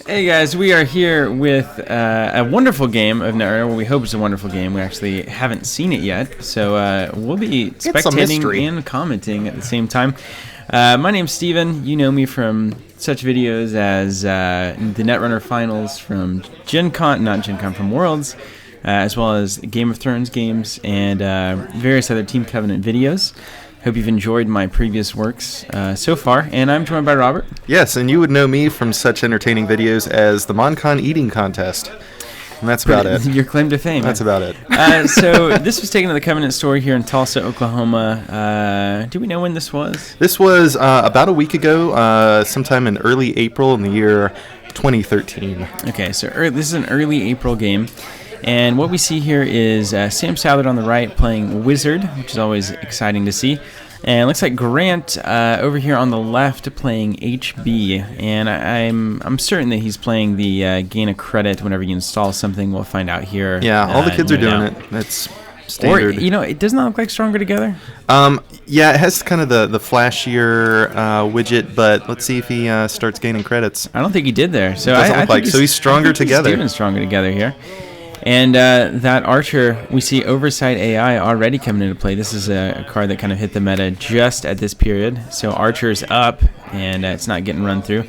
Hey guys, we are here with a wonderful game of Netrunner. Well, we hope it's a wonderful game. We actually haven't seen it yet, so we'll be spectating and commenting at the same time. My name's Steven. You know me from such videos as the Netrunner finals from from Worlds, as well as Game of Thrones games and various other Team Covenant videos. Hope you've enjoyed my previous works so far, and I'm joined by Robert. Yes, and you would know me from such entertaining videos as the MonCon eating contest. And that's about it. Your claim to fame. That's about it. So this was taken to the Covenant store here in Tulsa, Oklahoma. Do we know when this was? This was about a week ago, sometime in early April in the year 2013. Okay, so this is an early April game. And what we see here is Sam Southard on the right playing Whizzard, which is always exciting to see. And it looks like Grant over here on the left playing HB. And I'm certain that he's playing the gain a credit whenever you install something. We'll find out here. Yeah, all the kids are doing it. That's standard. Or, it does not look like Stronger Together. Yeah, it has kind of the flashier widget, but let's see if he starts gaining credits. I don't think he did there. So it doesn't look like. So he's Stronger Together. He's even Stronger Together here. And that Archer, we see Oversight AI already coming into play. This is a card that kind of hit the meta just at this period. So Archer's up, and it's not getting run through.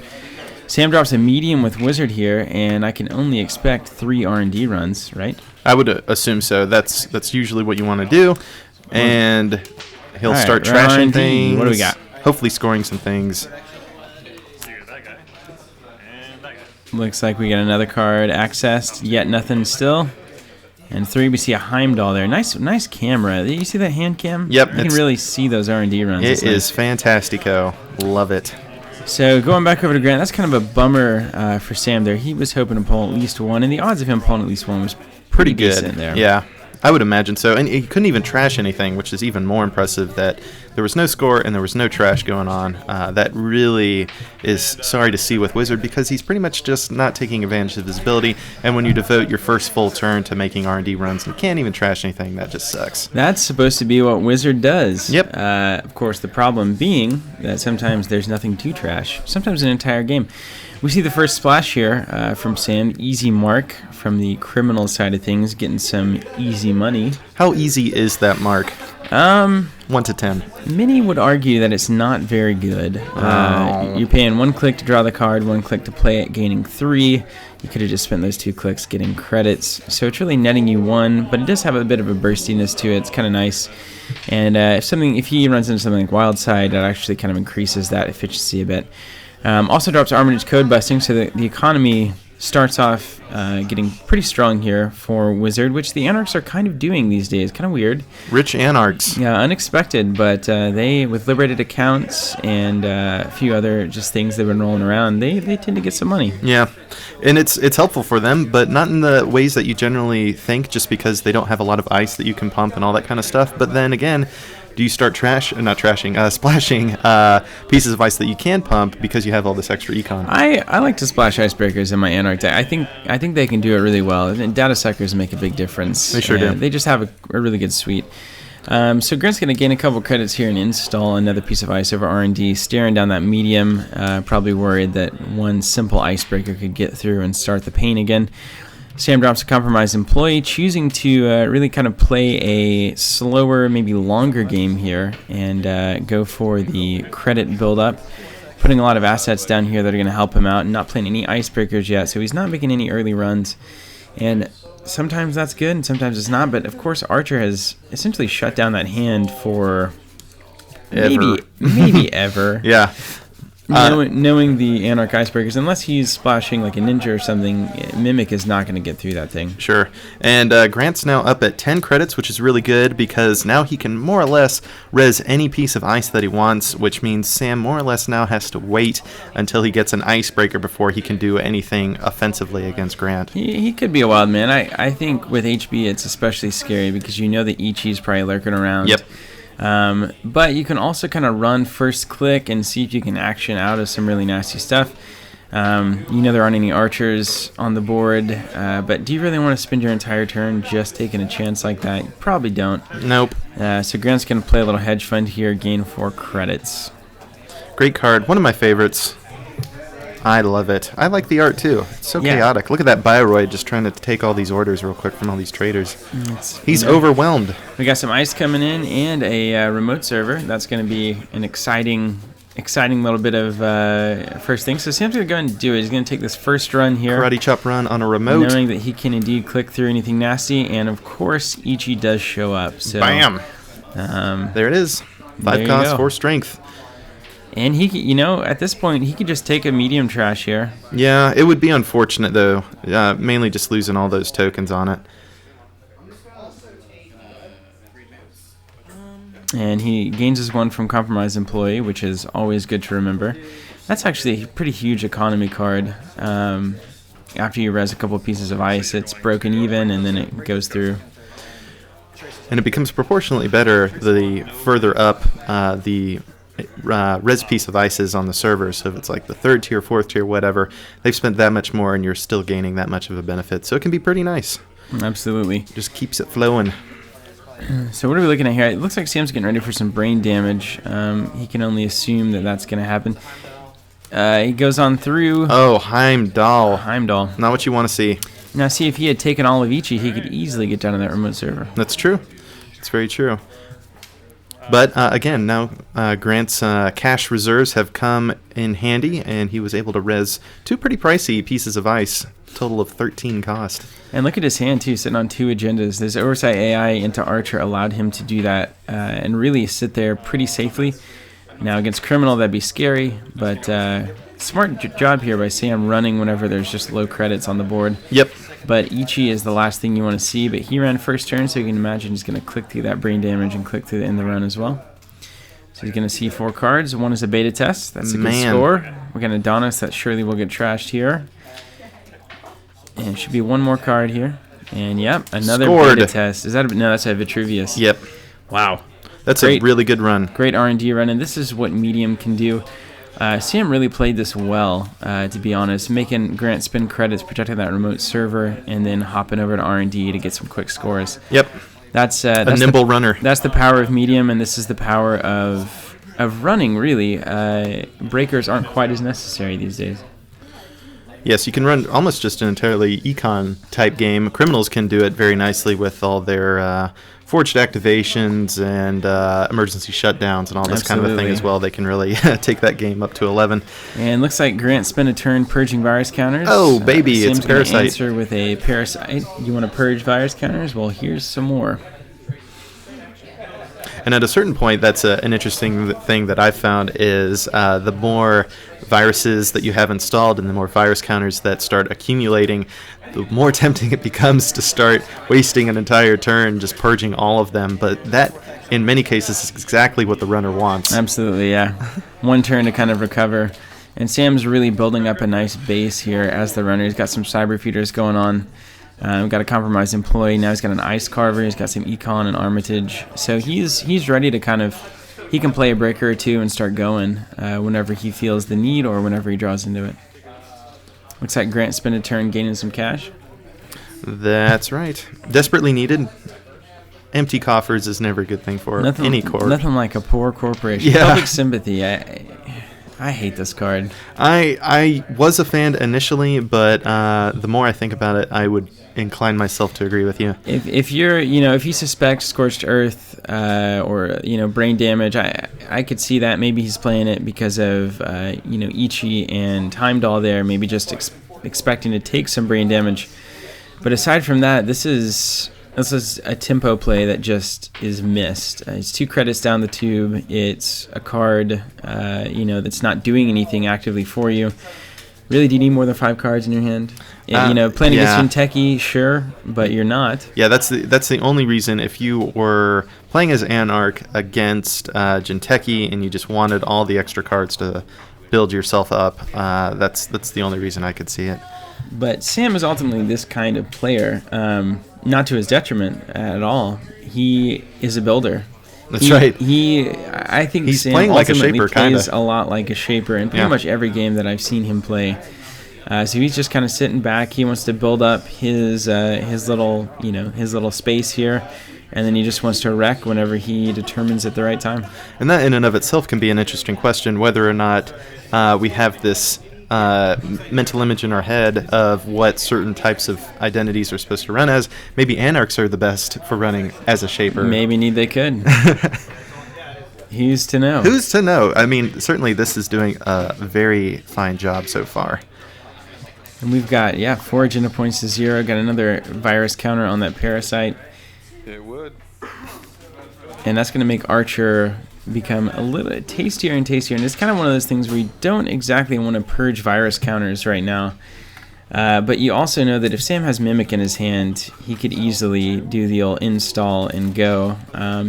Sam drops a medium with Whizzard here, and I can only expect 3 R&D runs, right? I would assume so. That's usually what you want to do. And he'll start trashing R&D. things. What do we got? Hopefully scoring some things. Looks like we got another card accessed, yet nothing still. And 3, we see a Heimdall there. Nice camera. You see that hand cam? Yep. You can really see those R&D runs. It is fantastico. Love it. So going back over to Grant, that's kind of a bummer for Sam there. He was hoping to pull at least 1, and the odds of him pulling at least 1 was pretty good decent there. Yeah, I would imagine so. And he couldn't even trash anything, which is even more impressive that there was no score and there was no trash going on. That really is sorry to see with Whizzard because he's pretty much just not taking advantage of his ability. And when you devote your first full turn to making R&D runs and can't even trash anything, that just sucks. That's supposed to be what Whizzard does. Yep. Of course, the problem being that sometimes there's nothing to trash. Sometimes an entire game. We see the first splash here from Sam. Easy mark from the criminal side of things, getting some easy money. How easy is that mark? 1 to 10. Many would argue that it's not very good. You're paying 1 click to draw the card, 1 click to play it, gaining 3. You could have just spent those 2 clicks getting credits. So it's really netting you 1, but it does have a bit of a burstiness to it. It's kind of nice. And if he runs into something like Wild Side, that actually kind of increases that efficiency a bit. Also drops Armitage Code Busting, so the economy starts off getting pretty strong here for Whizzard, which the Anarchs are kind of doing these days. Kind of weird. Rich Anarchs. Yeah, unexpected, but they, with liberated accounts and a few other just things they've been rolling around, they tend to get some money. Yeah, and it's helpful for them, but not in the ways that you generally think, just because they don't have a lot of ice that you can pump and all that kind of stuff. But then again, do you start splashing pieces of ice that you can pump because you have all this extra econ? I like to splash icebreakers in my Anarch deck. I think they can do it really well. And data suckers make a big difference. They sure do. They just have a really good suite. So Grant's going to gain a couple credits here and install another piece of ice over R&D, staring down that medium, probably worried that 1 simple icebreaker could get through and start the pain again. Sam drops a compromised employee, choosing to really kind of play a slower, maybe longer game here and go for the credit build-up, putting a lot of assets down here that are going to help him out and not playing any icebreakers yet, so he's not making any early runs. And sometimes that's good and sometimes it's not, but of course Archer has essentially shut down that hand for maybe ever. Yeah. Knowing the Anarch Icebreakers, unless he's splashing like a ninja or something, Mimic is not going to get through that thing. Sure. And Grant's now up at 10 credits, which is really good because now he can more or less res any piece of ice that he wants, which means Sam more or less now has to wait until he gets an icebreaker before he can do anything offensively against Grant. He could be a wild man. I think with HB it's especially scary because you know the Ichi's probably lurking around. Yep. But you can also kind of run first click and see if you can action out of some really nasty stuff. There aren't any archers on the board, but do you really want to spend your entire turn just taking a chance like that? You probably don't. Nope. So Grant's going to play a little hedge fund here, gain 4 credits. Great card. One of my favorites. I love it. I like the art too. It's so chaotic. Look at that Bioroid just trying to take all these orders real quick from all these traders. He's overwhelmed. We got some ice coming in and a remote server. That's going to be an exciting little bit of first thing. So Sam's going to go and do it. He's going to take this first run here. Karate chop run on a remote. Knowing that he can indeed click through anything nasty. And, of course, Ichi does show up. So, bam! There it is. 5 cost, 4 strength. And he, at this point, he could just take a medium trash here. Yeah, it would be unfortunate, though. Mainly just losing all those tokens on it. And he gains his 1 from Compromised Employee, which is always good to remember. That's actually a pretty huge economy card. After you res a couple pieces of ice, it's broken even, and then it goes through. And it becomes proportionally better the further up the res piece of ice is on the server. So if it's like the 3rd tier, 4th tier, whatever, they've spent that much more, and you're still gaining that much of a benefit. So it can be pretty nice. Absolutely. Just keeps it flowing. So what are we looking at here? It looks like Sam's getting ready for some brain damage. He can only assume that that's going to happen. He goes on through. Oh, Heimdall. Not what you want to see. Now, see, if he had taken all of Ichi, he could easily get down to that remote server. That's true. It's very true. But again, now Grant's cash reserves have come in handy, and he was able to res 2 pretty pricey pieces of ice, total of 13 cost. And look at his hand, too, sitting on 2 agendas. This Oversight AI into Archer allowed him to do that and really sit there pretty safely. Now, against Criminal, that'd be scary, but smart job here by Sam running whenever there's just low credits on the board. Yep. But Ichi is the last thing you want to see, but he ran first turn, so you can imagine he's going to click through that brain damage and click through the end of the run as well. So he's going to see 4 cards. 1 is a beta test. That's a good score. We're going to Adonis. That surely will get trashed here. And it should be 1 more card here. And, yep, another beta test. Is that no, that's a Vitruvius. Yep. Wow. That's a really good run. Great R&D run, and this is what Medium can do. Sam really played this well, to be honest, making Grant spend credits, protecting that remote server, and then hopping over to R&D to get some quick scores. Yep. That's a nimble runner. That's the power of Medium, and this is the power of running, really. Breakers aren't quite as necessary these days. Yes, you can run almost just an entirely econ-type game. Criminals can do it very nicely with all their forged activations and emergency shutdowns and all this kind of a thing as well. They can really take that game up to 11. And looks like Grant spent a turn purging virus counters. Oh, baby, it's Parasite. Answer with a Parasite. You want to purge virus counters? Well, here's some more. And at a certain point, that's an interesting thing that I've found is the more viruses that you have installed and the more virus counters that start accumulating, the more tempting it becomes to start wasting an entire turn just purging all of them. But that, in many cases, is exactly what the runner wants. Absolutely, yeah. 1 turn to kind of recover. And Sam's really building up a nice base here as the runner. He's got some cyber feeders going on. We've got a Compromised Employee. Now he's got an Ice Carver. He's got some Econ and Armitage. So he's ready to kind of... He can play a breaker or 2 and start going whenever he feels the need or whenever he draws into it. Looks like Grant spent a turn gaining some cash. That's right. Desperately needed. Empty coffers is never a good thing for any corp. Nothing like a poor corporation. Yeah. Public sympathy. I hate this card. I was a fan initially, but the more I think about it, I would incline myself to agree with you. If you're, if you suspect Scorched Earth or brain damage, I could see that. Maybe he's playing it because of Ichi and Heimdall there, maybe just expecting to take some brain damage. But aside from that, this is a tempo play that just is missed. It's 2 credits down the tube. It's a card, that's not doing anything actively for you. Really, do you need more than 5 cards in your hand? Playing against Jinteki, sure, but you're not. Yeah, that's the only reason. If you were playing as Anarch against Jinteki and you just wanted all the extra cards to build yourself up, that's the only reason I could see it. But Sam is ultimately this kind of player, not to his detriment at all. He is a builder. That's right. I think he's Sam playing like a shaper, plays a lot like a shaper in pretty much every game that I've seen him play. So he's just kind of sitting back. He wants to build up his little space here, and then he just wants to wreck whenever he determines at the right time. And that in and of itself can be an interesting question, whether or not we have this mental image in our head of what certain types of identities are supposed to run as. Maybe anarchs are the best for running as a shaper. Maybe they could. Who's to know? Who's to know? I mean, certainly this is doing a very fine job so far. And we've got, 4 agenda points to 0. Got another virus counter on that parasite. It would. And that's going to make Archer become a little tastier and tastier. And it's kind of one of those things where you don't exactly want to purge virus counters right now. But you also know that if Sam has Mimic in his hand, he could easily do the old install and go.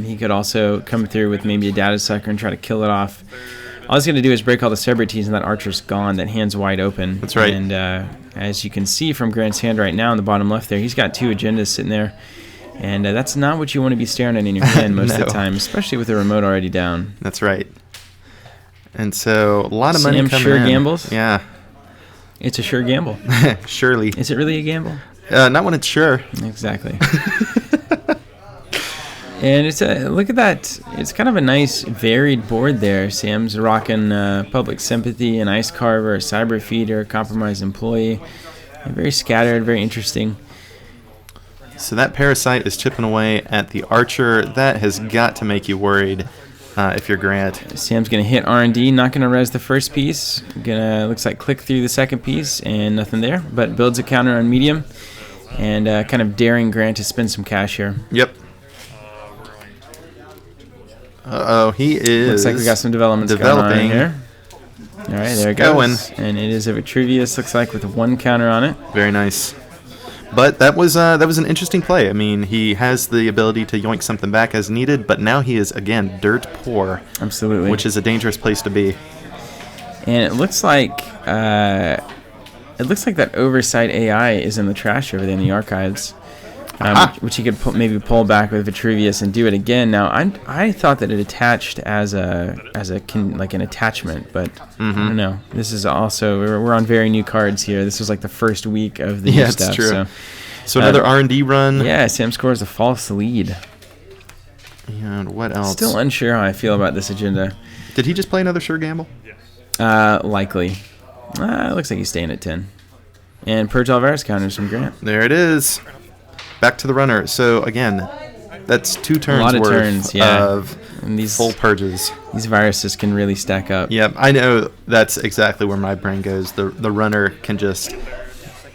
He could also come through with maybe a data sucker and try to kill it off. All he's going to do is break all the celebrities, and that Archer's gone. That hand's wide open. That's right. And as you can see from Grant's hand right now in the bottom left there, he's got 2 agendas sitting there. And that's not what you want to be staring at in your hand most of the time, especially with the remote already down. That's right. And so a lot of money Sam coming sure in. gambles? Yeah. It's a sure gamble. Surely. Is it really a gamble? Not when it's sure. Exactly. And it's look at that. It's kind of a nice varied board there. Sam's rocking Public Sympathy, an Ice Carver, a Cyber Feeder, Compromised Employee. Very scattered, very interesting. So that parasite is chipping away at the Archer. That has got to make you worried if you're Grant. Sam's going to hit R&D, not going to res the first piece. Looks like click through the second piece and nothing there, but builds a counter on medium and kind of daring Grant to spend some cash here. Yep. Uh-oh, he is... Looks like we got some developments going on here. All right, there it goes. And it is a Vitruvius, looks like, with 1 counter on it. Very nice. But that was an interesting play. I mean, he has the ability to yoink something back as needed, but now he is, again, dirt poor. Absolutely. Which is a dangerous place to be. And it looks like that Oversight AI is in the trash over there in the archives, which he could maybe pull back with Vitruvius and do it again. Now, I thought that it attached as an attachment, but I don't know. This is also we're on very new cards here. This was like the first week of the new stuff. It's true. So another R&D run. Yeah, Sam scores a false lead. And what else? Still unsure how I feel about this agenda. Did he just play another sure gamble? Likely. It looks like he's staying at 10. And purge all virus counters from Grant. There it is. Back to the runner. So again, that's 2 turns worth of these full purges. These viruses can really stack up. Yep, I know that's exactly where my brain goes. The runner can just,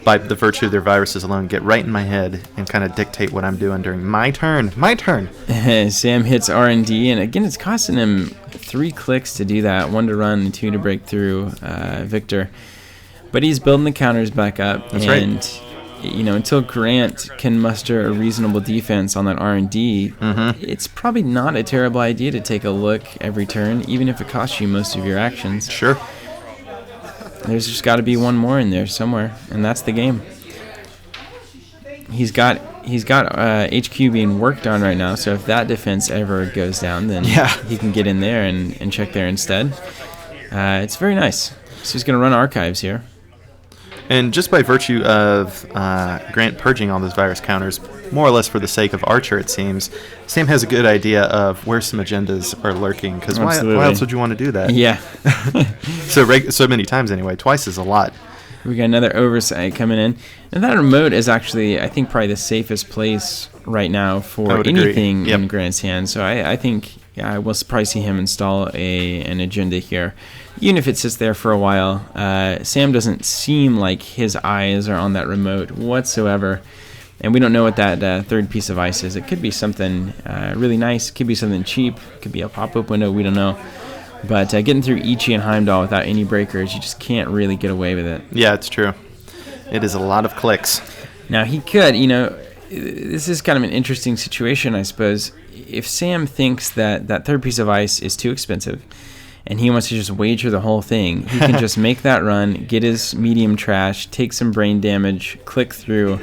by the virtue of their viruses alone, get right in my head and kind of dictate what I'm doing during my turn. My turn. Sam hits R&D, and again, it's costing him 3 clicks to do that. 1 to run and 2 to break through Victor. But he's building the counters back up. That's and right. Until Grant can muster a reasonable defense on that R&D, it's probably not a terrible idea to take a look every turn, even if it costs you most of your actions. Sure. There's just got to be 1 more in there somewhere, and that's the game. He's got HQ being worked on right now, so if that defense ever goes down, then he can get in there and check there instead. It's very nice. So he's going to run archives here. And just by virtue of Grant purging all those virus counters, more or less for the sake of Archer, it seems, Sam has a good idea of where some agendas are lurking. Because why else would you want to do that? Yeah. So many times anyway. Twice is a lot. We got another Oversight coming in. And that remote is actually, I think, probably the safest place right now for anything in Grant's hand. So I think I will probably see him install an agenda here. Even if it sits there for a while, Sam doesn't seem like his eyes are on that remote whatsoever. And we don't know what that third piece of ice is. It could be something really nice. It could be something cheap. It could be a pop-up window. We don't know. But getting through Ichi and Heimdall without any breakers, you just can't really get away with it. Yeah, it's true. It is a lot of clicks. Now, he could, this is kind of an interesting situation, I suppose. If Sam thinks that third piece of ice is too expensive, and he wants to just wager the whole thing, he can just make that run, get his medium trash, take some brain damage, click through,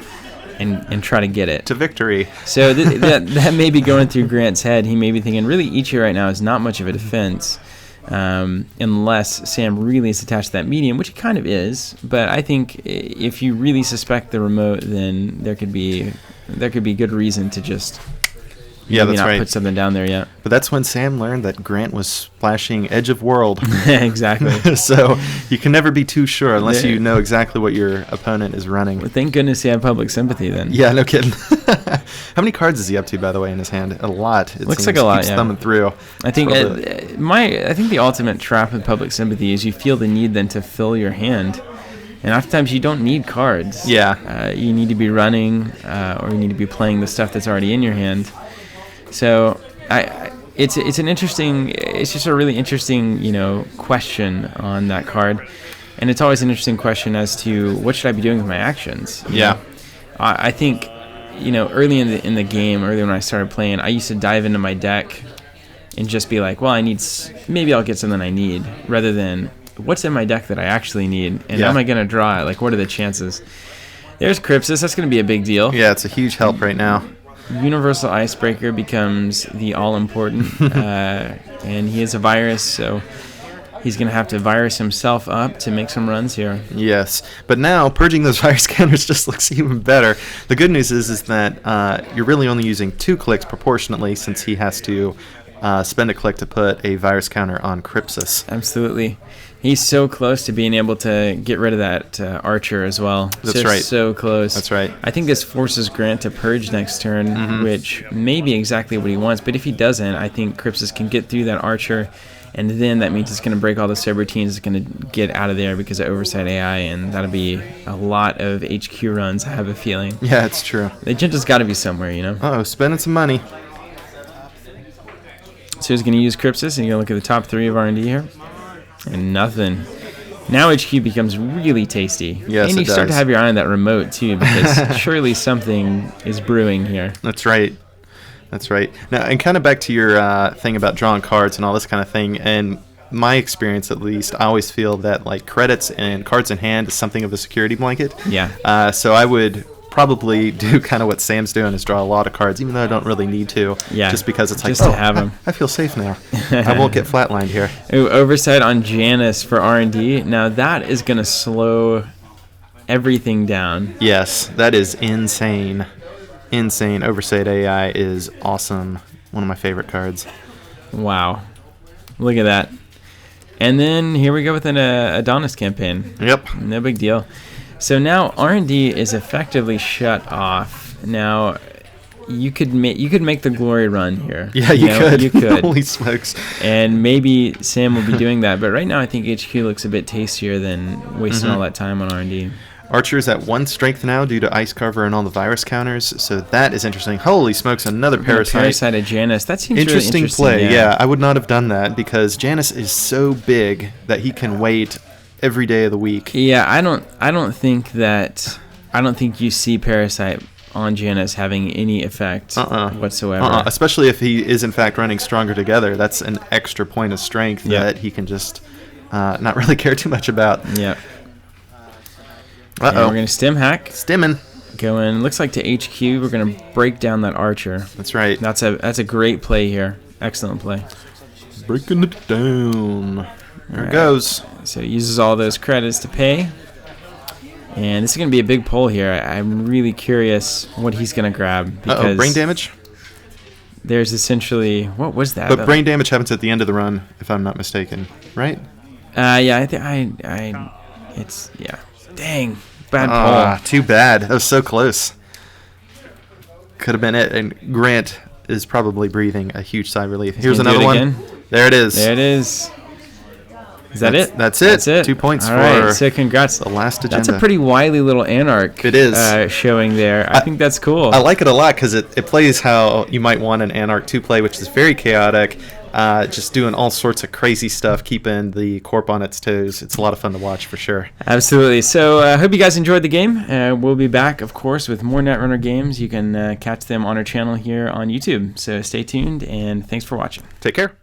and try to get it. To victory. So that may be going through Grant's head. He may be thinking, really, Ichi right now is not much of a defense, unless Sam really is attached to that medium, which he kind of is. But I think if you really suspect the remote, then there could be good reason to just Yeah, maybe that's not right. put something down there yet. But that's when Sam learned that Grant was splashing Edge of World. Exactly. So you can never be too sure unless you know exactly what your opponent is running. Well, thank goodness he had public sympathy then. Yeah, no kidding. How many cards is he up to, by the way, in his hand? A lot. It Looks like a lot, keeps yeah. thumbing through. I think I think the ultimate trap with public sympathy is you feel the need then to fill your hand. And oftentimes you don't need cards. Yeah. You need to be running or you need to be playing the stuff that's already in your hand. So it's just a really interesting, question on that card. And it's always an interesting question as to what should I be doing with my actions? Yeah. I think, early in the game, early when I started playing, I used to dive into my deck and just be like, well, maybe I'll get something I need, rather than what's in my deck that I actually need, and am I going to draw it? Like, what are the chances? There's Crypsis. That's going to be a big deal. Yeah, it's a huge help right now. Universal Icebreaker becomes the all-important, and he is a virus, so he's going to have to virus himself up to make some runs here. Yes, but now purging those virus counters just looks even better. The good news is that you're really only using 2 clicks proportionately, since he has to spend a click to put a virus counter on Crypsis. Absolutely. He's so close to being able to get rid of that Archer as well. That's right. So close. That's right. I think this forces Grant to purge next turn, which may be exactly what he wants. But if he doesn't, I think Crypsis can get through that Archer, and then that means it's going to break all the subroutines. It's going to get out of there because of Oversight AI, and that'll be a lot of HQ runs, I have a feeling. Yeah, it's true. The agenda's got to be somewhere, Uh-oh, spending some money. So he's going to use Crypsis, and you're going to look at the top 3 of R&D here. And nothing. Now HQ becomes really tasty. Yes, and you it start to does. have your eye on that remote, too, because surely something is brewing here. That's right. That's right. Now, and kind of back to your thing about drawing cards and all this kind of thing, and my experience at least, I always feel that like credits and cards in hand is something of a security blanket. Yeah. So I would probably do kind of what Sam's doing, is draw a lot of cards, even though I don't really need to. Yeah. Just because it's like, just to have them. I feel safe now. I won't get flatlined here. Ooh, Oversight on Janus for R&D. Now that is going to slow everything down. Yes, that is insane. Insane. Oversight AI is awesome. One of my favorite cards. Wow. Look at that. And then here we go with an Adonis campaign. Yep. No big deal. So now R&D is effectively shut off. Now you could make the glory run here. Yeah, you could. You could. Holy smokes. And maybe Sam will be doing that. But right now I think HQ looks a bit tastier than wasting all that time on R&D. Archer's at 1 strength now due to Ice Cover and all the virus counters, so that is interesting. Holy smokes, another Parasite. Parasite of Janus. That seems Interesting really interesting play, yeah. I would not have done that because Janus is so big that he can wait every day of the week. Yeah, I don't think you see Parasite on Janus having any effect whatsoever. Especially if he is in fact running Stronger Together. That's an extra point of strength that he can just not really care too much about. Yeah. Uh-oh. And we're going to stim hack. Stimming. Going, looks like to HQ. We're going to break down that Archer. That's right. That's a great play here. Excellent play. Breaking it down. There it goes. So he uses all those credits to pay. And this is going to be a big pull here. I'm really curious what he's going to grab. Because brain damage? There's essentially... What was that? But brain damage happens at the end of the run, if I'm not mistaken. Right? Yeah, I think it's... Yeah. Dang. Bad pull. Too bad. That was so close. Could have been it. And Grant is probably breathing a huge sigh of relief. Here's another one. Again. There it is. There it is. Is that it? That's it. That's it. 2 points All right, for so congrats. the last agenda. That's a pretty wily little Anarch. It is. Showing there. I think that's cool. I like it a lot because it plays how you might want an Anarch to play, which is very chaotic. Just doing all sorts of crazy stuff, keeping the corp on its toes. It's a lot of fun to watch for sure. Absolutely. So I hope you guys enjoyed the game. We'll be back, of course, with more Netrunner games. You can catch them on our channel here on YouTube. So stay tuned, and thanks for watching. Take care.